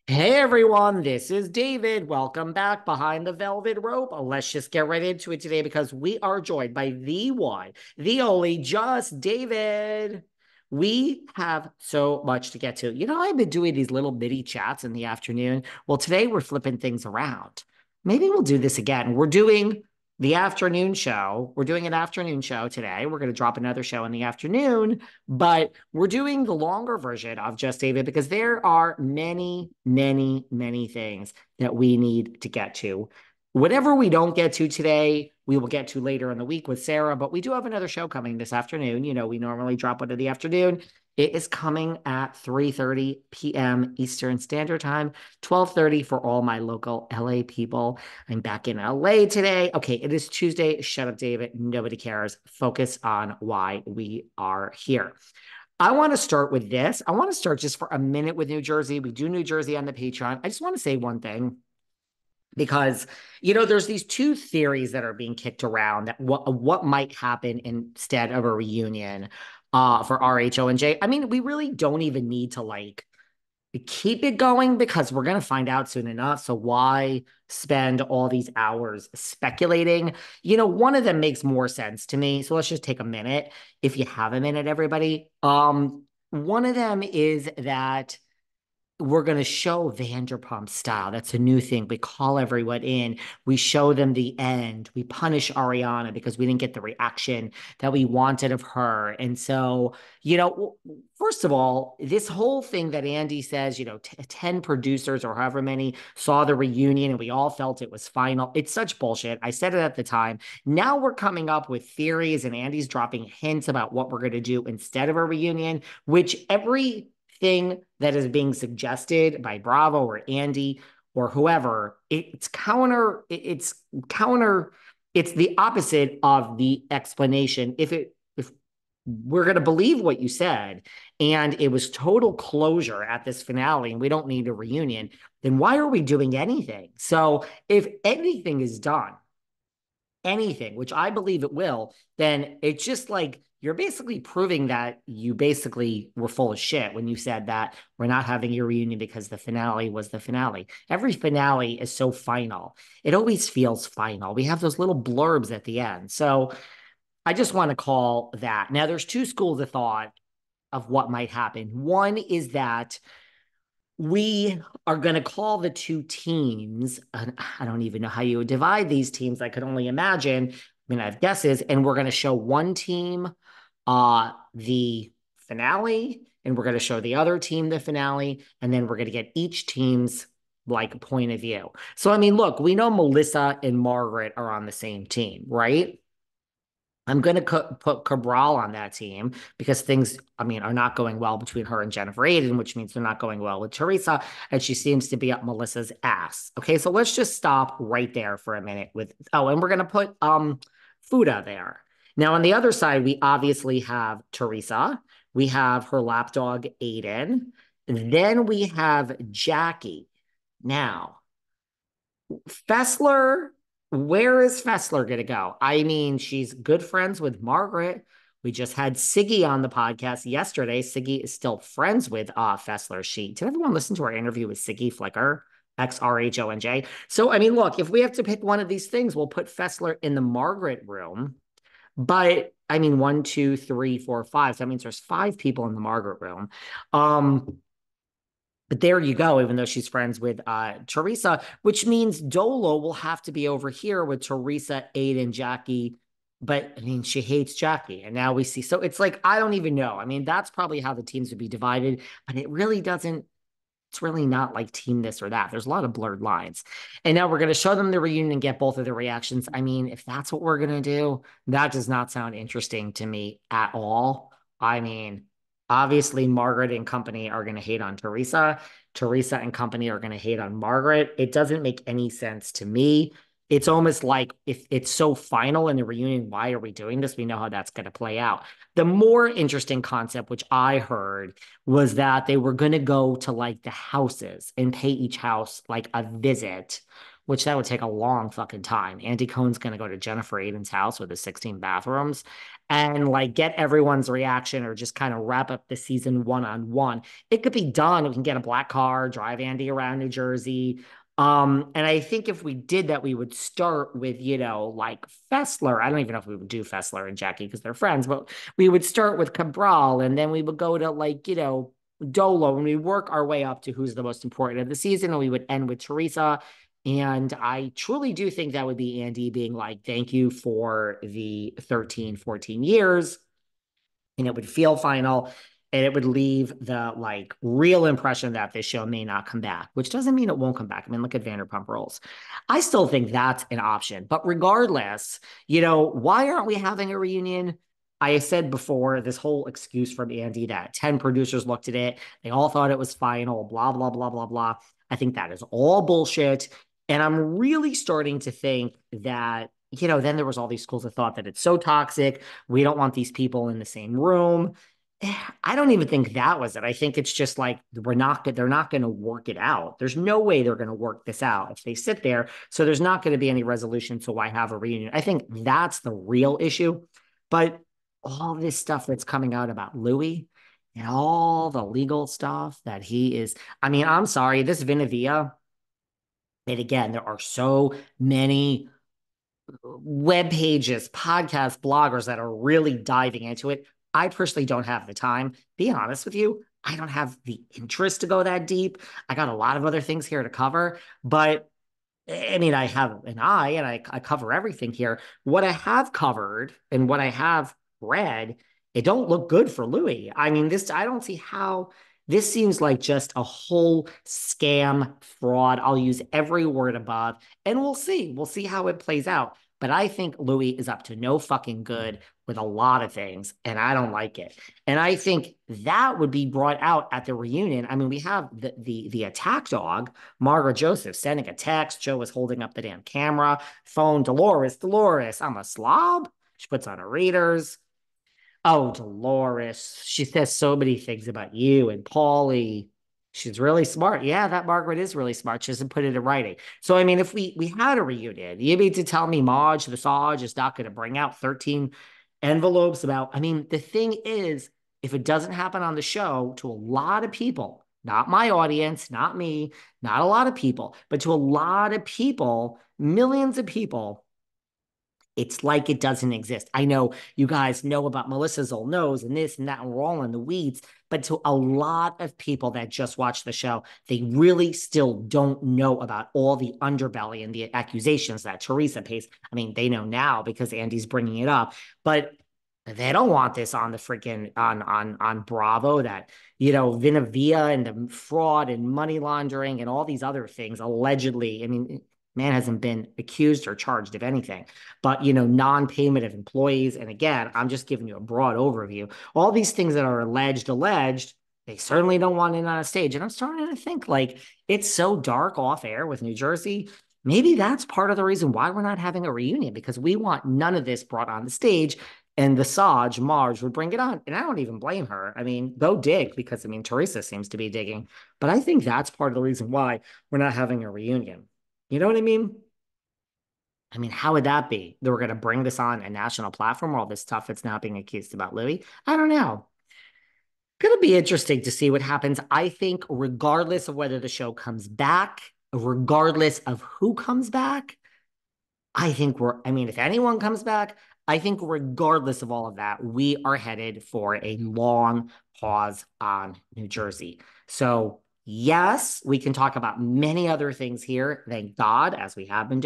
Hey everyone, this is David. Welcome back behind the velvet rope. Let's just get right into it today because we are joined by the one, the only, just David. We have so much to get to. I've been doing these little mini chats in the afternoon. Well, today we're flipping things around. Maybe we'll do this again. We're doing the afternoon show. We're doing an afternoon show today. We're going to drop another show in the afternoon. But we're doing the longer version of Just David because there are many, many, many things that we need to get to. Whatever we don't get to today, we will get to later in the week with Sarah, but we do have another show coming this afternoon. We normally drop one in the afternoon. It is coming at 3:30 p.m. Eastern Standard Time, 12:30 for all my local LA people. I'm back in LA today. Okay, it is Tuesday. Shut up, David. Nobody cares. Focus on why we are here. I want to start with this. I want to start just for a minute with New Jersey. We do New Jersey on the Patreon. I just want to say one thing because there's these two theories that are being kicked around that what might happen instead of a reunion for RHONJ. I mean, we really don't even need to keep it going because we're going to find out soon enough. So why spend all these hours speculating? One of them makes more sense to me. So let's just take a minute. If you have a minute, everybody. One of them is that we're going to show Vanderpump style. That's a new thing. We call everyone in. We show them the end. We punish Ariana because we didn't get the reaction that we wanted of her. And so, first of all, this whole thing that Andy says, 10 producers or however many saw the reunion and we all felt it was final. It's such bullshit. I said it at the time. Now we're coming up with theories and Andy's dropping hints about what we're going to do instead of a reunion, which every thing that is being suggested by Bravo or Andy or whoever, it's the opposite of the explanation. If we're going to believe what you said and it was total closure at this finale and we don't need a reunion, then why are we doing anything? So if anything is done, anything, which I believe it will, then it's just like you're basically proving that you basically were full of shit when you said that we're not having a reunion because the finale was the finale. Every finale is so final. It always feels final. We have those little blurbs at the end. So I just want to call that. Now, there's two schools of thought of what might happen. One is that we are going to call the two teams. I don't even know how you would divide these teams. I could only imagine. I mean, I have guesses, and we're going to show one team the finale, and we're going to show the other team the finale, and then we're going to get each team's point of view. So, I mean, look, we know Melissa and Margaret are on the same team, right? I'm going to put Cabral on that team because things, I mean, are not going well between her and Jennifer Aiden, which means they're not going well with Teresa, and she seems to be up Melissa's ass. Okay, so let's just stop right there for a minute with, oh, and we're going to put Fuda there. Now, on the other side, we obviously have Teresa. We have her lapdog, Aiden. Then we have Jackie. Now, Fessler, where is Fessler going to go? I mean, she's good friends with Margaret. We just had Siggy on the podcast yesterday. Siggy is still friends with Fessler. Did everyone listen to our interview with Siggy Flicker, ex RHONJ? So, I mean, look, if we have to pick one of these things, we'll put Fessler in the Margaret room. But I mean, one, two, three, four, five. So that means there's five people in the Margaret room. But there you go, even though she's friends with Teresa, which means Dolo will have to be over here with Teresa, Aiden, Jackie. But I mean, she hates Jackie. And now we see. So it's like, I don't even know. I mean, that's probably how the teams would be divided. But it really doesn't, it's really not like team this or that. There's a lot of blurred lines. And now we're going to show them the reunion and get both of their reactions. I mean, if that's what we're going to do, that does not sound interesting to me at all. I mean, obviously, Margaret and company are going to hate on Teresa. Teresa and company are going to hate on Margaret. It doesn't make any sense to me. It's almost like if it's so final in the reunion, why are we doing this? We know how that's going to play out. The more interesting concept, which I heard, was that they were going to go to the houses and pay each house a visit which that would take a long fucking time. Andy Cohen's going to go to Jennifer Aydin's house with the 16 bathrooms and like get everyone's reaction or just kind of wrap up the season one-on-one. It could be done. We can get a black car, drive Andy around New Jersey. And I think if we did that, we would start with, like Fessler. I don't even know if we would do Fessler and Jackie because they're friends, but we would start with Cabral and then we would go to like, Dolo, and we work our way up to who's the most important of the season, and we would end with Teresa. And I truly do think that would be Andy being like, thank you for the 13, 14 years. And it would feel final. And it would leave the like real impression that this show may not come back, which doesn't mean it won't come back. I mean, look at Vanderpump Rules. I still think that's an option. But regardless, why aren't we having a reunion? I said before, this whole excuse from Andy that 10 producers looked at it. They all thought it was final, blah, blah, blah, blah, blah. I think that is all bullshit. And I'm really starting to think that, then there was all these schools of thought that it's so toxic. We don't want these people in the same room. I don't even think that was it. I think it's just like they're not going to work it out. There's no way they're going to work this out if they sit there. So there's not going to be any resolution. So why have a reunion? I think that's the real issue. But all this stuff that's coming out about Louis and all the legal stuff that he is, I mean, I'm sorry, this Vinavia, and again, there are so many web pages, podcasts, bloggers that are really diving into it. I personally don't have the time. Be honest with you, I don't have the interest to go that deep. I got a lot of other things here to cover, but I mean, I have an eye and I cover everything here. What I have covered and what I have read, it don't look good for Louis. I mean, I don't see how this seems like just a whole scam fraud. I'll use every word above and we'll see. We'll see how it plays out. But I think Louis is up to no fucking good with a lot of things, and I don't like it. And I think that would be brought out at the reunion. I mean, we have the attack dog, Margaret Joseph, sending a text. Joe was holding up the damn camera, phone, Dolores, I'm a slob. She puts on her readers. Oh, Dolores. She says so many things about you and Paulie. She's really smart. Yeah, that Margaret is really smart. She doesn't put it in writing. So, I mean, if we had a reunion, you mean to tell me Maj, the Saj, is not going to bring out 13 envelopes about, I mean, the thing is, if it doesn't happen on the show, to a lot of people, not my audience, not me, not a lot of people, but to a lot of people, millions of people, it's like it doesn't exist. I know you guys know about Melissa's old nose and this and that, and we're all in the weeds. But to a lot of people that just watch the show, they really still don't know about all the underbelly and the accusations that Teresa pays. I mean, they know now because Andy's bringing it up, but they don't want this on the freaking on Bravo that Vinavia and the fraud and money laundering and all these other things allegedly. I mean, man hasn't been accused or charged of anything, but non-payment of employees. And again, I'm just giving you a broad overview. All these things that are alleged, they certainly don't want it on a stage. And I'm starting to think like it's so dark off air with New Jersey. Maybe that's part of the reason why we're not having a reunion, because we want none of this brought on the stage. And the Saj, Marge, would bring it on. And I don't even blame her. I mean, go dig, because I mean, Teresa seems to be digging. But I think that's part of the reason why we're not having a reunion. You know what I mean? I mean, how would that be? They were going to bring this on a national platform, all this stuff that's now being accused about Louis. I don't know. Going to be interesting to see what happens. I think regardless of whether the show comes back, regardless of who comes back, I mean, if anyone comes back, I think regardless of all of that, we are headed for a long pause on New Jersey. So yes, we can talk about many other things here. Thank God, as we have been doing.